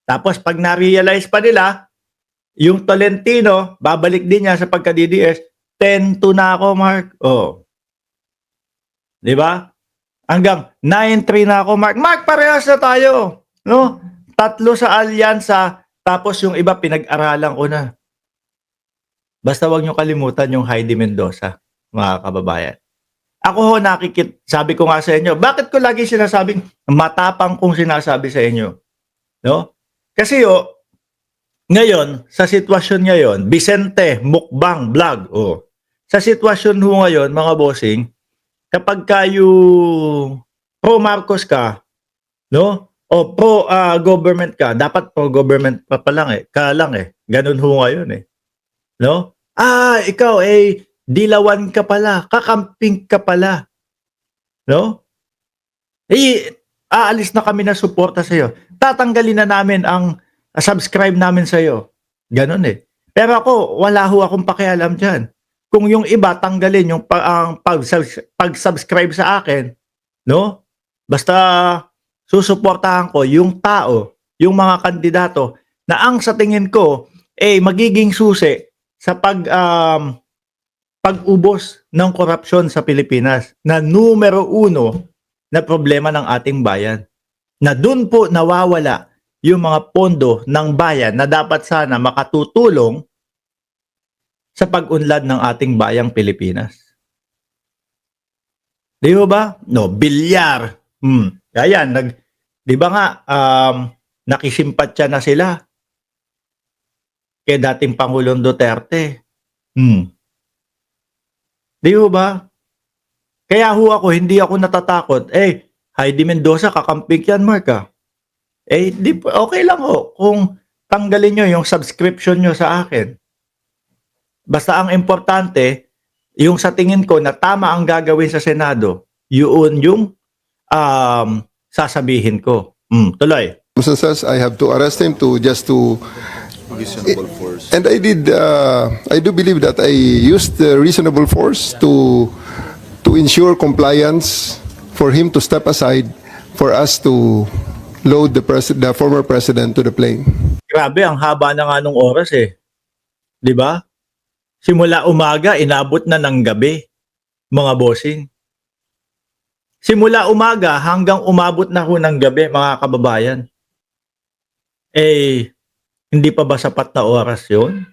Tapos pag na-realize pa nila, yung Tolentino, babalik din niya sa pagka-DDS, 10-2 na ako, Mark. Oh. Di ba? Hanggang 9-3 na ako, Mark. Mark, parehas na tayo. No? 3 sa alyansa, tapos yung iba pinag-aralan ko na. Basta wag nyo kalimutan yung Heidi Mendoza, mga kababayan. Ako ho sabi ko nga sa inyo, bakit ko lagi sinasabing matapang kong sinasabi sa inyo? No? Kasi ngayon, sa sitwasyon ngayon, Vicente, mukbang, vlog. Oh. Sa sitwasyon ho ngayon, mga bossing, kapag kayo pro Marcos ka, no? O pro government ka, dapat pro government pa lang eh. Ganun ho ngayon eh. No? Ikaw dilawan ka pala, kakamping ka pala. No? Aalis na kami na suporta sa iyo. Tatanggalin na namin ang subscribe namin sa iyo. Ganun eh. Pero ako, wala ho akong pakialam diyan. Kung yung iba tanggalin yung pag-subscribe sa akin, no? Basta susuportahan ko yung tao, yung mga kandidato na ang sa tingin ko magiging susi sa pag-ubos ng korupsyon sa Pilipinas na numero 1 na problema ng ating bayan. Na doon po nawawala yung mga pondo ng bayan na dapat sana makatutulong sa pag-unlad ng ating bayang Pilipinas. Di ba? No, bilyar. Ayan, di ba nga, nakisimpatya na sila kay dating Pangulong Duterte. Di ba? Kaya ako, hindi ako natatakot. Heidi Mendoza, kakamping yan, Mark. Okay lang ho kung tanggalin nyo yung subscription nyo sa akin. Basta ang importante, yung sa tingin ko na tama ang gagawin sa Senado, yun yung sasabihin ko. Tuloy. Says I have to arrest him just to reasonable force. And I do believe that I used the reasonable force to ensure compliance, for him to step aside, for us to load the former president to the plane. Grabe, ang haba na nga nung oras eh. 'Di ba? Simula umaga, inabot na ng gabi, mga bossing. Simula umaga hanggang umabot na ho ng gabi, mga kababayan. Hindi pa ba sapat na oras yun?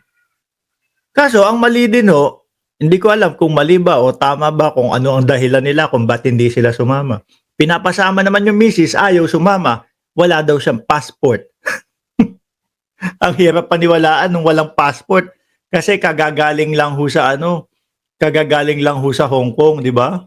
Kaso, ang mali din ho, hindi ko alam kung mali ba o tama ba kung ano ang dahilan nila kung ba't hindi sila sumama. Pinapasama naman yung misis, ayaw sumama, wala daw siyang passport. Ang hirap paniwalaan nung walang passport kasi kagagaling lang ho sa Hong Kong, di ba?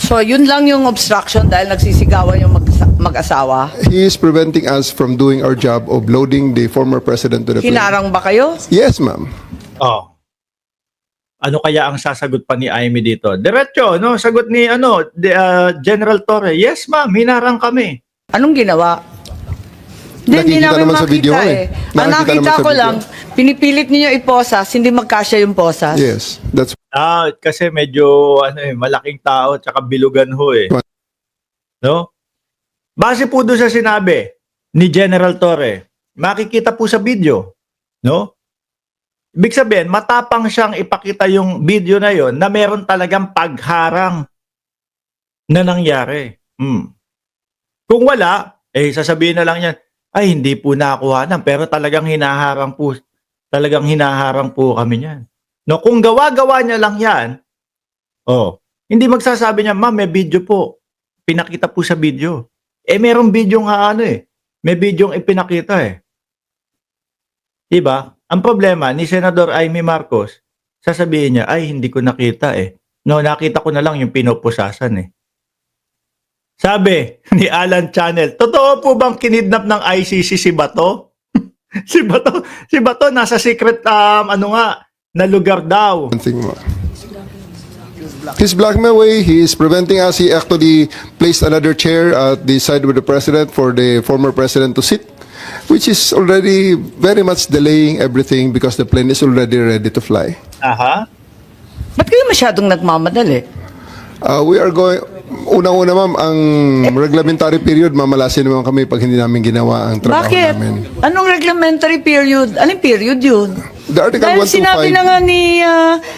So, yun lang yung obstruction dahil nagsisigawan yung mag-asawa? He is preventing us from doing our job of loading the former president to the plane. Hinarang ba kayo? Yes, ma'am. Ano kaya ang sasagot pa ni Amy dito? Diretso, no? Sagot ni General Torre, yes ma'am, hinarang kami. Anong ginawa? Hindi Nakikita namin naman sa video makita eh. Ang Nakikita naman nakita sa ko video. lang, pinipilit niyo iposas, hindi magkasya yung posas. Yes, that's Kasi medyo malaking tao tsaka bilugan ho eh. No? Base po doon sa sinabi ni General Torre, makikita po sa video, no? Ibig sabihin, matapang siyang ipakita yung video na yon na meron talagang pagharang na nangyari. Kung wala, sasabihin na lang yan, ay hindi po nakuhanan, pero talagang hinaharang po kami niyan. No, kung gawa-gawa niya lang yan, hindi magsasabi niya, ma'am, may video po. Pinakita po sa video. Merong video nga may video ipinakita eh. Diba? Ang problema ni Senador Amy Marcos, sasabihin niya, ay hindi ko nakita eh. No, nakita ko na lang yung pinupusasan eh. Sabi ni Alan Channel, totoo po bang kinidnap ng ICC si Bato? si Bato nasa secret na lugar daw. his blackmail way. He is preventing us. He actually placed another chair at the side with the president for the former president to sit, which is already very much delaying everything because the plane is already ready to fly. Aha. Ba't kayo masyadong nagmamadali? We are going. unang-una ma'am, ang reglementary period, mamalasin naman kami pag hindi namin ginawa ang trabaho Bakit? namin. Anong reglementary period? Anong period yun? The Article Dahil 125 sinabi na nga ni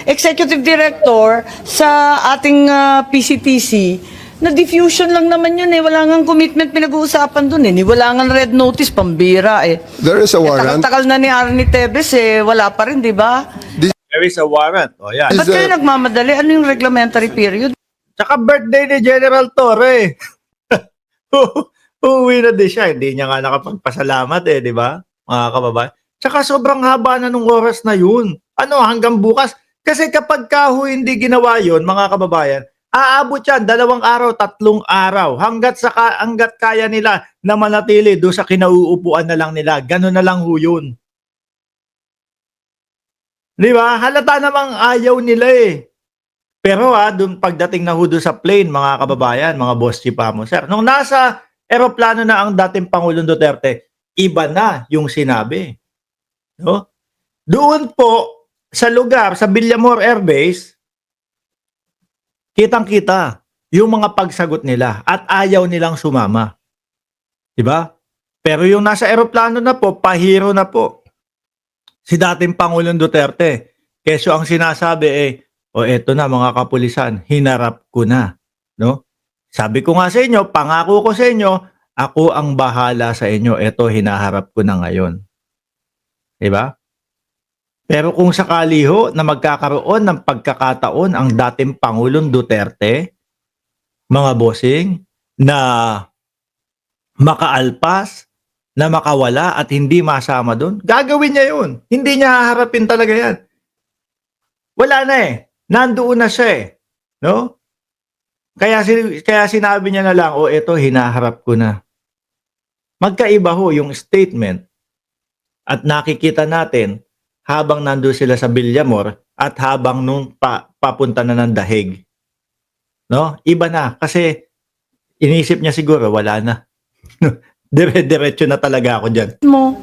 Executive Director sa ating PCTC na diffusion lang naman yun eh. Wala nga commitment pinag-uusapan dun eh. Wala nga red notice, pambira eh. there is a warrant. Takal-takal na ni Arnie Tevez eh. Wala pa rin, di ba? There is a warrant. O yan. Is Ba't kayo the- nagmamadali? Ano yung reglementary period? Tsaka birthday ni General Torre. Uuwi na din siya. Hindi niya nga nakapagpasalamat eh, di ba? Mga kababayan. Tsaka sobrang haba na nung oras na yun. Ano, hanggang bukas. Kasi kapag hindi ginawa yun, mga kababayan, aabot yan 2 araw, 3 araw. Hanggat kaya nila na manatili doon sa kinauupuan na lang nila. Ganun na lang ho yun. Di ba? Halata namang ayaw nila eh. Pero doon pagdating na ho doon sa plane, mga kababayan, mga boss chipa mo, sir. Nung nasa eroplano na ang dating Pangulong Duterte, iba na yung sinabi. No? Doon po, sa lugar, sa Villamor Air Base, kitang-kita yung mga pagsagot nila at ayaw nilang sumama. Diba? Pero yung nasa eroplano na po, pahiro na po. Si dating Pangulong Duterte. Keso ang sinasabi o eto na mga kapulisan, hinarap ko na. No? Sabi ko nga sa inyo, pangako ko sa inyo, ako ang bahala sa inyo. Eto, hinaharap ko na ngayon. Diba? Pero kung sakali ho na magkakaroon ng pagkakataon ang dating Pangulong Duterte, mga bossing, na makaalpas, na makawala at hindi masama doon, gagawin niya yun. Hindi niya haharapin talaga yan. Wala na eh. Nandoon na siya eh. No? Kaya sinabi niya na lang, eto, hinaharap ko na. Magkaiba ho yung statement at nakikita natin habang nandoon sila sa Villamor at habang nung papunta na ng Dahig. No? Iba na kasi inisip niya siguro wala na. Diretso na talaga ako dyan. Mo.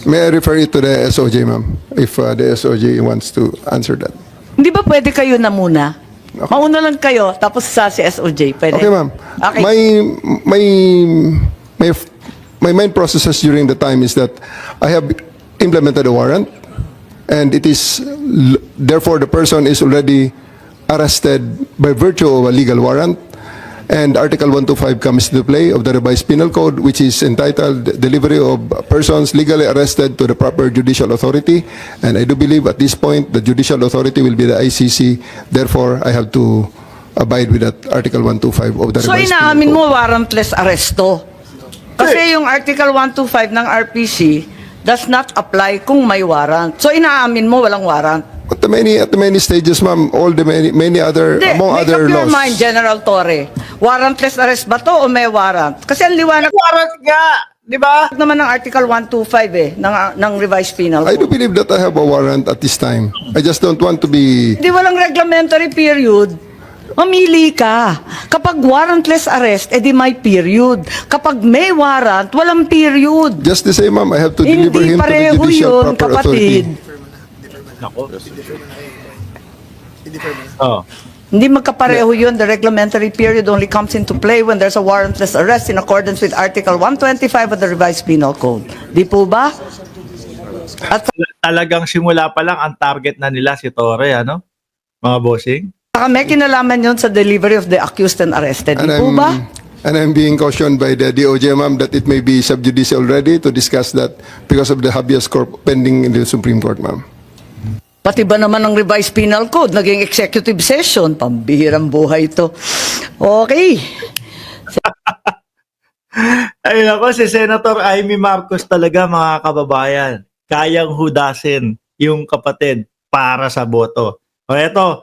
May I refer it to the SOJ, ma'am, if the SOJ wants to answer that. Hindi ba pwede kayo na muna? Mauna lang kayo, tapos sa si SOJ. Pwede? Okay, ma'am. Okay. My main processes during the time is that I have implemented a warrant, and it is therefore the person is already arrested by virtue of a legal warrant. And Article 125 comes into play of the revised penal code, which is entitled Delivery of Persons Legally Arrested to the Proper Judicial Authority. And I do believe at this point the judicial authority will be the ICC. Therefore, I have to abide with that Article 125 of the So revised penal inaamin code. mo warrantless arresto. Kasi yung Article 125 ng RPC does not apply kung may warrant. So inaamin mo walang warrant. At the many stages, ma'am, all the many other, Hindi, among make other up your laws. mind, General Torre. Warrantless arrest ba to o may warrant? Kasi ang liwanag Warrant nga! Di ba? naman ng Article 125 ng revised penal I do code. believe that I have a warrant at this time. I just don't want to be... Hindi walang reglementary period. Mamili ka. Kapag warrantless arrest, edi may period. Kapag may warrant, walang period. Just the same, ma'am, I have to deliver Hindi him to the pareho judicial yun, proper kapatid. authority. Oh. Hindi magkapareho yun. The reglementary period only comes into play when there's a warrantless arrest in accordance with Article 125 of the revised penal code. Di po ba? At Talagang simula pa lang ang target na nila si Torre, ano? Mga bossing. saka may kinalaman yun sa delivery of the accused and arrested. Di po ba? And I'm being cautioned by the DOJ, ma'am, that it may be sub judice already to discuss that because of the habeas corpus pending in the Supreme Court, ma'am. Pati ba naman ng revised penal code, naging executive session, pambihirang buhay ito. Okay. Ay nako, si Senator Amy Marcos talaga, mga kababayan. Kayang hudasin yung kapatid para sa boto. O eto,